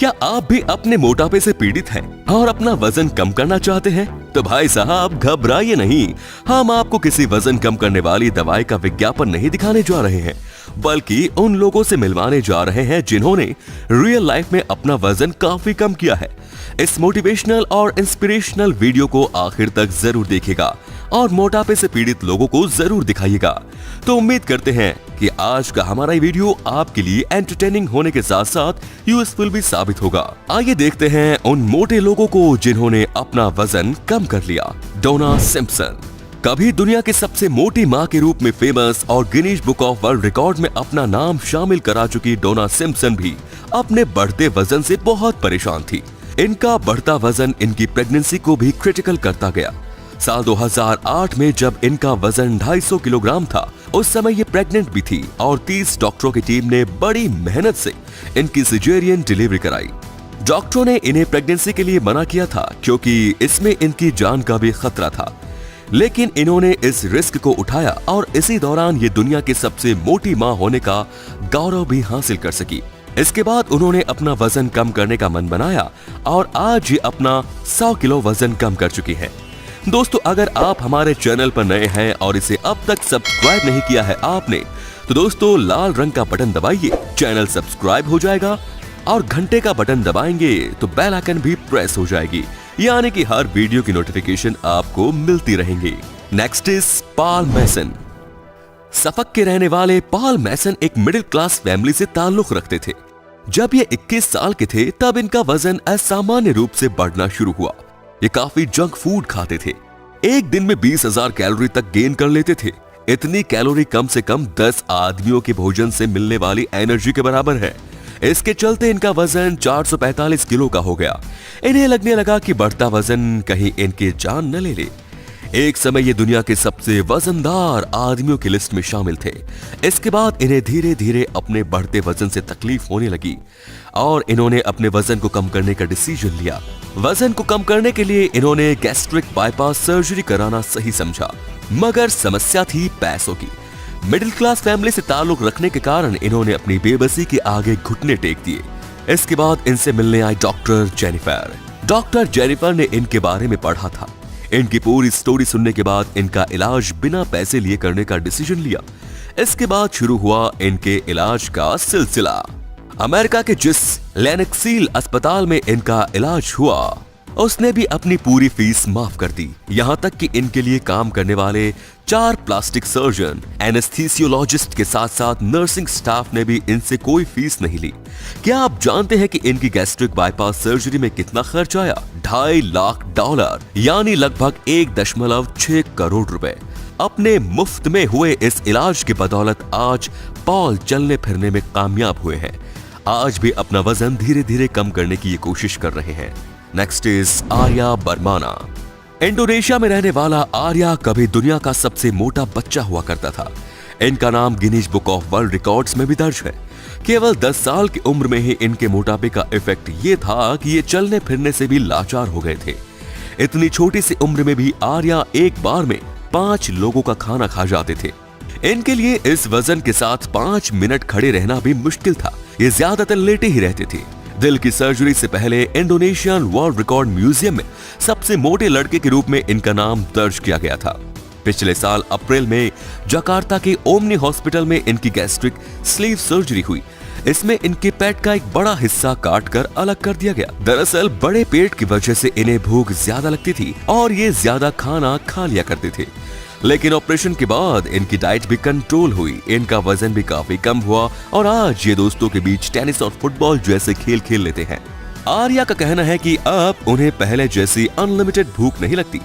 क्या आप भी अपने मोटापे से पीड़ित हैं और अपना वजन कम करना चाहते हैं? तो भाई साहब घबराइए नहीं, हम आपको किसी वजन कम करने वाली दवाई का विज्ञापन नहीं दिखाने जा रहे हैं, बल्कि उन लोगों से मिलवाने जा रहे हैं जिन्होंने रियल लाइफ में अपना वजन काफी कम किया है। इस मोटिवेशनल और इंस्पिरेशनल वीडियो को आखिर तक जरूर देखिएगा और मोटापे से पीड़ित लोगों को जरूर दिखाइएगा। तो उम्मीद करते हैं कि आज का हमारा ये वीडियो आपके लिए एंटरटेनिंग होने के साथ साथ यूजफुल भी साबित होगा। आइए देखते हैं उन मोटे लोगों को जिन्होंने अपना वजन कम कर लिया। डोना सिम्पसन, कभी दुनिया की सबसे मोटी मां के रूप में फेमस और Guinness book of world record में अपना नाम शामिल करा चुकी डोना सिम्पसन भी अपने बढ़ते वजन से बहुत परेशान थी। इनका बढ़ता वजन इनकी प्रेगनेंसी को भी क्रिटिकल करता गया। साल 2008 में जब इनका वजन 250 किलोग्राम था, उस समय ये प्रेग्नेंट भी थी और 30 डॉक्टरों की टीम ने बड़ी मेहनत से इनकी सिजेरियन डिलीवरी कराई। डॉक्टरों ने इन्हें प्रेगनेंसी के लिए मना किया था क्योंकि इसमें इनकी जान का भी खतरा था, लेकिन इन्होंने इस रिस्क को उठाया और इसी दौरान ये दुनिया की सबसे मोटी मां होने का गौरव भी हासिल कर सकी। इसके बाद उन्होंने अपना वजन कम करने का मन बनाया और आज ये अपना 100 किलो वजन कम कर चुकी है। दोस्तों, अगर आप हमारे चैनल पर नए हैं और इसे अब तक सब्सक्राइब नहीं किया है आपने, तो दोस्तों लाल रंग का बटन दबाइए, चैनल सब्सक्राइब हो जाएगा और घंटे का बटन दबाएंगे तो बेल आइकन भी प्रेस हो जाएगी, यानी कि हर वीडियो की नोटिफिकेशन आपको मिलती रहेंगी। नेक्स्ट इज पॉल मैसन। सफक के रहने वाले पॉल मैसन एक मिडिल क्लास फैमिली से ताल्लुक रखते थे। जब ये 21 साल के थे तब इनका वजन असामान्य रूप से बढ़ना शुरू हुआ। ये काफी जंक फूड खाते थे, एक दिन में 20,000 कैलोरी तक गेन कर लेते थे। इतनी कैलोरी कम से कम 10 आदमियों के भोजन से मिलने वाली एनर्जी के बराबर है। इसके चलते इनका वजन 445 किलो का हो गया। इन्हें लगने लगा कि बढ़ता वजन कहीं इनकी जान न ले ले। एक समय ये दुनिया के सबसे वजनदार आदमियों की लिस्ट में शामिल थे। इसके बाद इन्हें धीरे धीरे अपने बढ़ते वजन से तकलीफ होने लगी और इन्होंने अपने वजन को कम करने का डिसीजन लिया। वजन को कम करने के लिए इन्होंने गैस्ट्रिक बाईपास सर्जरी कराना सही समझा, मगर समस्या थी पैसों की। मिडिल क्लास फैमिली से ताल्लुक रखने के कारण इन्होंने अपनी बेबसी के आगे घुटने टेक दिए। इसके बाद इनसे मिलने आई डॉक्टर जेनिफर। डॉक्टर जेनिफर ने इनके बारे में पढ़ा था। इनकी पूरी स्टोरी सुनने के बाद इनका इलाज बिना पैसे लिए करने का डिसीजन लिया। इसके बाद शुरू हुआ इनके इलाज का सिलसिला। अमेरिका के जिस लेनेक्सील अस्पताल में इनका इलाज हुआ, उसने भी अपनी पूरी फीस माफ कर दी। यहाँ तक कि इनके लिए काम करने वाले 4 प्लास्टिक सर्जन, एनेस्थीसियोलॉजिस्ट के साथ साथ नर्सिंग स्टाफ ने भी इनसे कोई फीस नहीं ली। क्या आप जानते हैं कि इनकी गैस्ट्रिक बाईपास सर्जरी में कितना खर्च आया? $2.5 लाख, यानी लगभग 1.6 करोड़ रुपए। अपने मुफ्त में हुए इस इलाज की बदौलत आज पॉल चलने फिरने में कामयाब हुए हैं। आज भी अपना वजन धीरे धीरे कम करने की ये कोशिश कर रहे हैं। Next is Arya Permana. Indonesia में रहने वाला आर्या कभी दुनिया का सबसे मोटा बच्चा हुआ करता था। इनका नाम Guinness book of world records में भी दर्ज है। केवल 10 साल की उम्र में ही इनके मोटापे का इफेक्ट ये था कि ये चलने फिरने से भी लाचार हो गए थे। इतनी छोटी सी उम्र में भी आर्या एक बार में 5 लोगों का खाना खा जाते थे। इनके लिए इस वजन के साथ 5 मिनट खड़े रहना भी मुश्किल था। ये ज्यादातर लेटे ही रहते थे। दिल की सर्जरी से पहले इंडोनेशियन वर्ल्ड रिकॉर्ड म्यूजियम में सबसे मोटे लड़के के रूप में इनका नाम दर्ज किया गया था। पिछले साल अप्रैल में जकार्ता के ओमनी हॉस्पिटल में इनकी गैस्ट्रिक स्लीव सर्जरी हुई। इसमें इनके पेट का एक बड़ा हिस्सा काटकर अलग कर दिया गया। दरअसल बड़े पेट की वजह से इन्हें भूख ज्यादा लगती थी और ये ज्यादा खाना खा लिया करते थे। लेकिन ऑपरेशन के बाद इनकी डाइट भी कंट्रोल हुई, इनका वजन भी काफी कम हुआ और आज ये दोस्तों के बीच टेनिस और फुटबॉल जैसे खेल खेल लेते हैं। आर्या का कहना है कि अब उन्हें पहले जैसी अनलिमिटेड भूख नहीं लगती।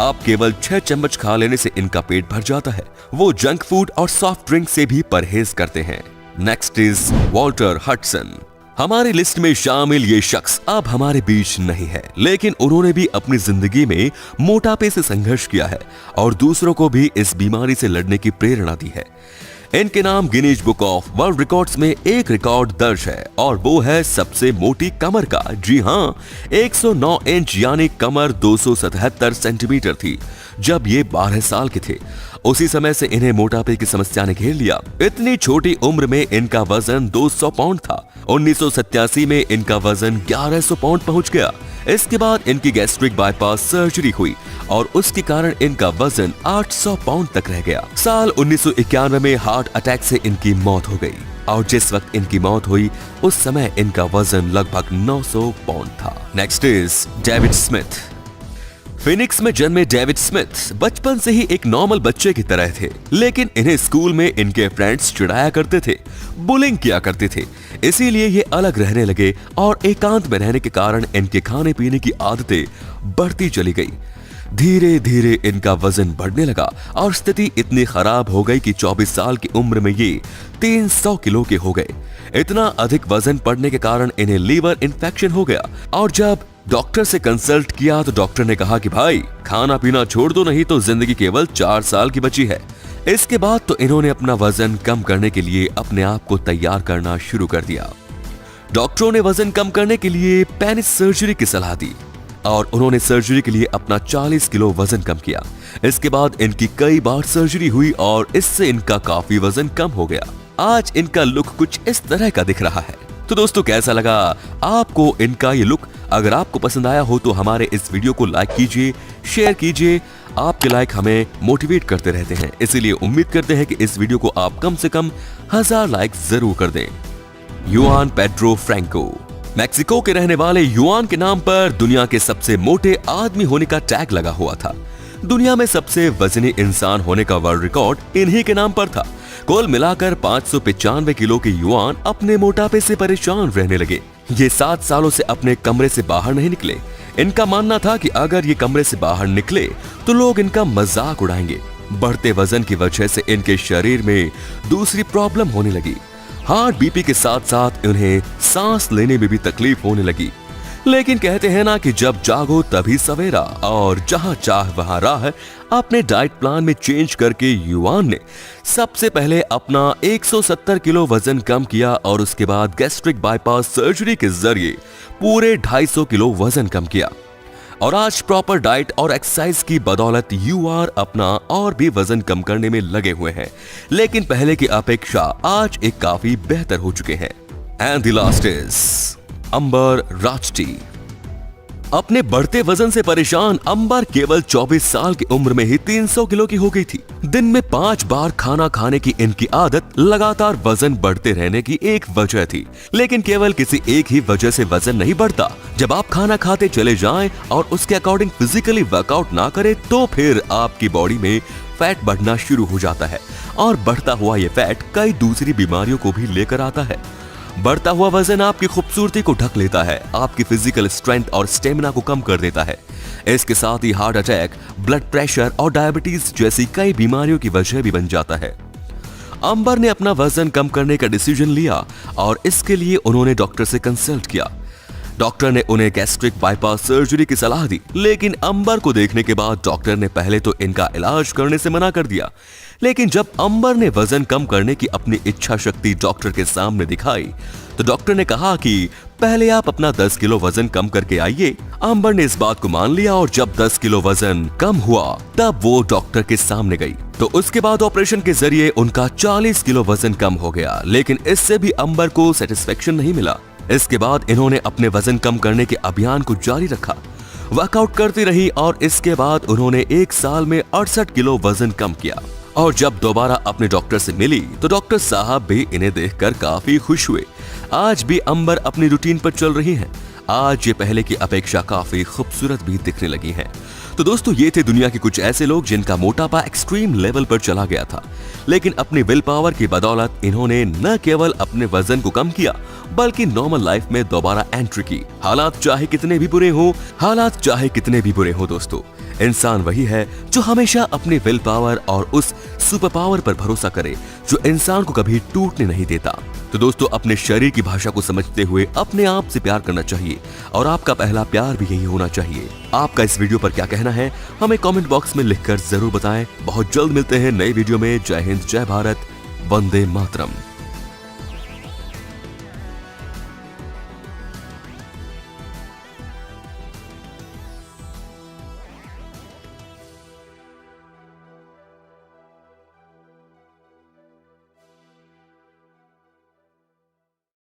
अब केवल 6 चम्मच खा लेने से इनका पेट भर जाता है। वो जंक फूड और सॉफ्ट ड्रिंक से भी परहेज करते हैं। Next is Walter Hudson. हमारी लिस्ट में शामिल ये शख्स अब हमारे बीच नहीं है, लेकिन उन्होंने भी अपनी जिंदगी में मोटापे से संघर्ष किया है और दूसरों को भी इस बीमारी से लड़ने की प्रेरणा दी है। इनके नाम Guinness book of world records में एक रिकॉर्ड दर्ज है और वो है सबसे मोटी कमर का। जी हाँ, 109 इंच यानी कमर 277 सेंटीमीटर थी जब ये 12 साल के थे। उसी समय से इन्हें मोटापे की समस्या ने घेर लिया। इतनी छोटी उम्र में इनका वजन 200 पाउंड था 1987 में इनका वजन 1100 पाउंड पहुंच गया। इसके बाद इनकी गैस्ट्रिक बाईपास सर्जरी हुई और उसके कारण इनका वजन 800 पाउंड तक रह गया। साल 1991 में हार्ट अटैक से इनकी मौत हो गई और जिस वक्त इनकी मौत हुई उस समय इनका वजन लगभग 900 पाउंड था। Next is David Smith. Phoenix में जन्मे डेविड स्मिथ बचपन से ही एक नॉर्मल बच्चे की तरह थे, लेकिन इन्हें स्कूल में इनके फ्रेंड्स चिढ़ाया करते थे, बुलिंग किया करते थे। इसीलिए ये अलग रहने लगे और एकांत में रहने के कारण इनके खाने पीने की आदतें बढ़ती चली गई। धीरे धीरे इनका वजन बढ़ने लगा और स्थिति इतनी खराब हो गई कि 24 साल की उम्र में ये 300 किलो के हो गए। इतना अधिक वजन बढ़ने के कारण इन्हें लीवर इन्फेक्शन हो गया और जब डॉक्टर से कंसल्ट किया तो डॉक्टर ने कहा कि भाई खाना पीना छोड़ दो, नहीं तो जिंदगी केवल 4 साल की बची है। इसके बाद तो इन्होंने अपना वजन कम करने के लिए अपने आप को तैयार करना शुरू कर दिया। डॉक्टरों ने वजन कम करने के लिए पेनिस सर्जरी की सलाह दी और उन्होंने सर्जरी के लिए अपना 40 किलो वजन कम किया। इसके बाद इनकी कई बार सर्जरी हुई और इससे इनका काफी वजन कम हो गया। आज इनका लुक कुछ इस तरह का दिख रहा है। तो दोस्तों कैसा लगा आपको इनका ये लुक? अगर आपको पसंद आया हो तो हमारे इस वीडियो को लाइक कीजिए, शेयर कीजिए। आपके लाइक हमें मोटिवेट करते रहते हैं, इसीलिए उम्मीद करते हैं कि इस वीडियो को आप कम से कम 1000 लाइक जरूर कर दें। Yuan Pedro Franco. मैक्सिको के रहने वाले युआन के नाम पर दुनिया के सबसे मोटे आदमी होने का टैग लगा हुआ था। दुनिया में सबसे वजनी इंसान होने का वर्ल्ड रिकॉर्ड इन्हीं के नाम पर था। कुल मिलाकर 595 किलो के युआन अपने मोटापे से परेशान रहने लगे। ये 7 सालों से अपने कमरे से बाहर नहीं निकले। इनका मानना था कि अगर ये कमरे से बाहर निकले तो लोग इनका मजाक उड़ाएंगे। बढ़ते वजन की वजह से इनके शरीर में दूसरी प्रॉब्लम होने लगी। हार्ट बीपी के साथ साथ उन्हें सांस लेने में भी तकलीफ होने लगी। लेकिन कहते हैं ना कि जब जागो तभी सवेरा, और जहां चाह वहां राह। अपने डाइट प्लान में चेंज करके युआन ने सबसे पहले अपना 170 किलो वजन कम किया और उसके बाद गैस्ट्रिक बाईपास सर्जरी के जरिए पूरे 250 किलो वजन कम किया। और आज प्रॉपर डाइट और एक्सरसाइज की बदौलत युआन अपना और भी वजन कम करने में लगे हुए हैं, लेकिन पहले की अपेक्षा आज एक काफी बेहतर हो चुके हैं। एंड द लास्ट इज अंबर राजटी। अपने बढ़ते वजन से परेशान अंबर केवल 24 साल की उम्र में ही 300 किलो की हो गई थी। दिन में 5 बार खाना खाने की इनकी आदत लगातार वजन बढ़ते रहने की एक वजह थी, लेकिन केवल किसी एक ही वजह से वजन नहीं बढ़ता। जब आप खाना खाते चले जाएं और उसके अकॉर्डिंग फिजिकली वर्कआउट ना करें तो फिर आपकी बॉडी में फैट बढ़ना शुरू हो जाता है और बढ़ता हुआ ये फैट कई दूसरी बीमारियों को भी लेकर आता है। बढ़ता हुआ वजन आपकी खूबसूरती को ढक लेता है, आपकी फिजिकल स्ट्रेंथ और स्टेमिना को कम कर देता है। इसके साथ ही हार्ट अटैक, ब्लड प्रेशर और डायबिटीज जैसी कई बीमारियों की वजह भी बन जाता है। अंबर ने अपना वजन कम करने का डिसीजन लिया और इसके लिए उन्होंने डॉक्टर से कंसल्ट किया। डॉक्टर ने उन्हें गैस्ट्रिक बाईपास सर्जरी की सलाह दी, लेकिन अंबर को देखने के बाद डॉक्टर ने पहले तो इनका इलाज करने से मना कर दिया। लेकिन जब अंबर ने वजन कम करने की अपनी इच्छा शक्ति डॉक्टर के सामने दिखाई तो डॉक्टर ने कहा कि पहले आप अपना 10 किलो वजन कम करके आइए। अंबर ने इस बात को मान लिया और जब 10 किलो वजन कम हुआ तब वो डॉक्टर के सामने गई। तो उसके बाद ऑपरेशन के जरिए उनका 40 किलो वजन कम हो गया, लेकिन इससे भी अंबर को सेटिस्फेक्शन नहीं मिला। इसके बाद इन्होंने अपने वजन कम करने के अभियान को जारी रखा, वर्कआउट करती रही और इसके बाद उन्होंने 1 साल में 68 किलो वजन कम किया। और जब दोबारा अपने डॉक्टर से मिली तो डॉक्टर साहब भी इन्हें देखकर काफी खुश हुए। आज भी अंबर अपनी रूटीन पर चल रही हैं। आज ये पहले की अपेक्षा काफी खूबसूरत भी दिखने लगी हैं। तो दोस्तों ये थे दुनिया के कुछ ऐसे लोग जिनका मोटापा एक्सट्रीम लेवल पर चला गया था, लेकिन अपनी विल पावर की बदौलत इन्होंने न केवल अपने वजन को कम किया बल्कि नॉर्मल लाइफ में दोबारा एंट्री की। हालात चाहे कितने भी बुरे हो दोस्तों, इंसान वही है जो हमेशा अपनी विल पावर और उस सुपर पावर पर भरोसा करे जो इंसान को कभी टूटने नहीं देता। तो दोस्तों अपने शरीर की भाषा को समझते हुए अपने आप से प्यार करना चाहिए और आपका पहला प्यार भी यही होना चाहिए। आपका इस वीडियो पर क्या कहना है हमें कमेंट बॉक्स में लिखकर जरूर बताएं। बहुत जल्द मिलते हैं नए वीडियो में। जय हिंद, जय भारत, वंदे मातरम।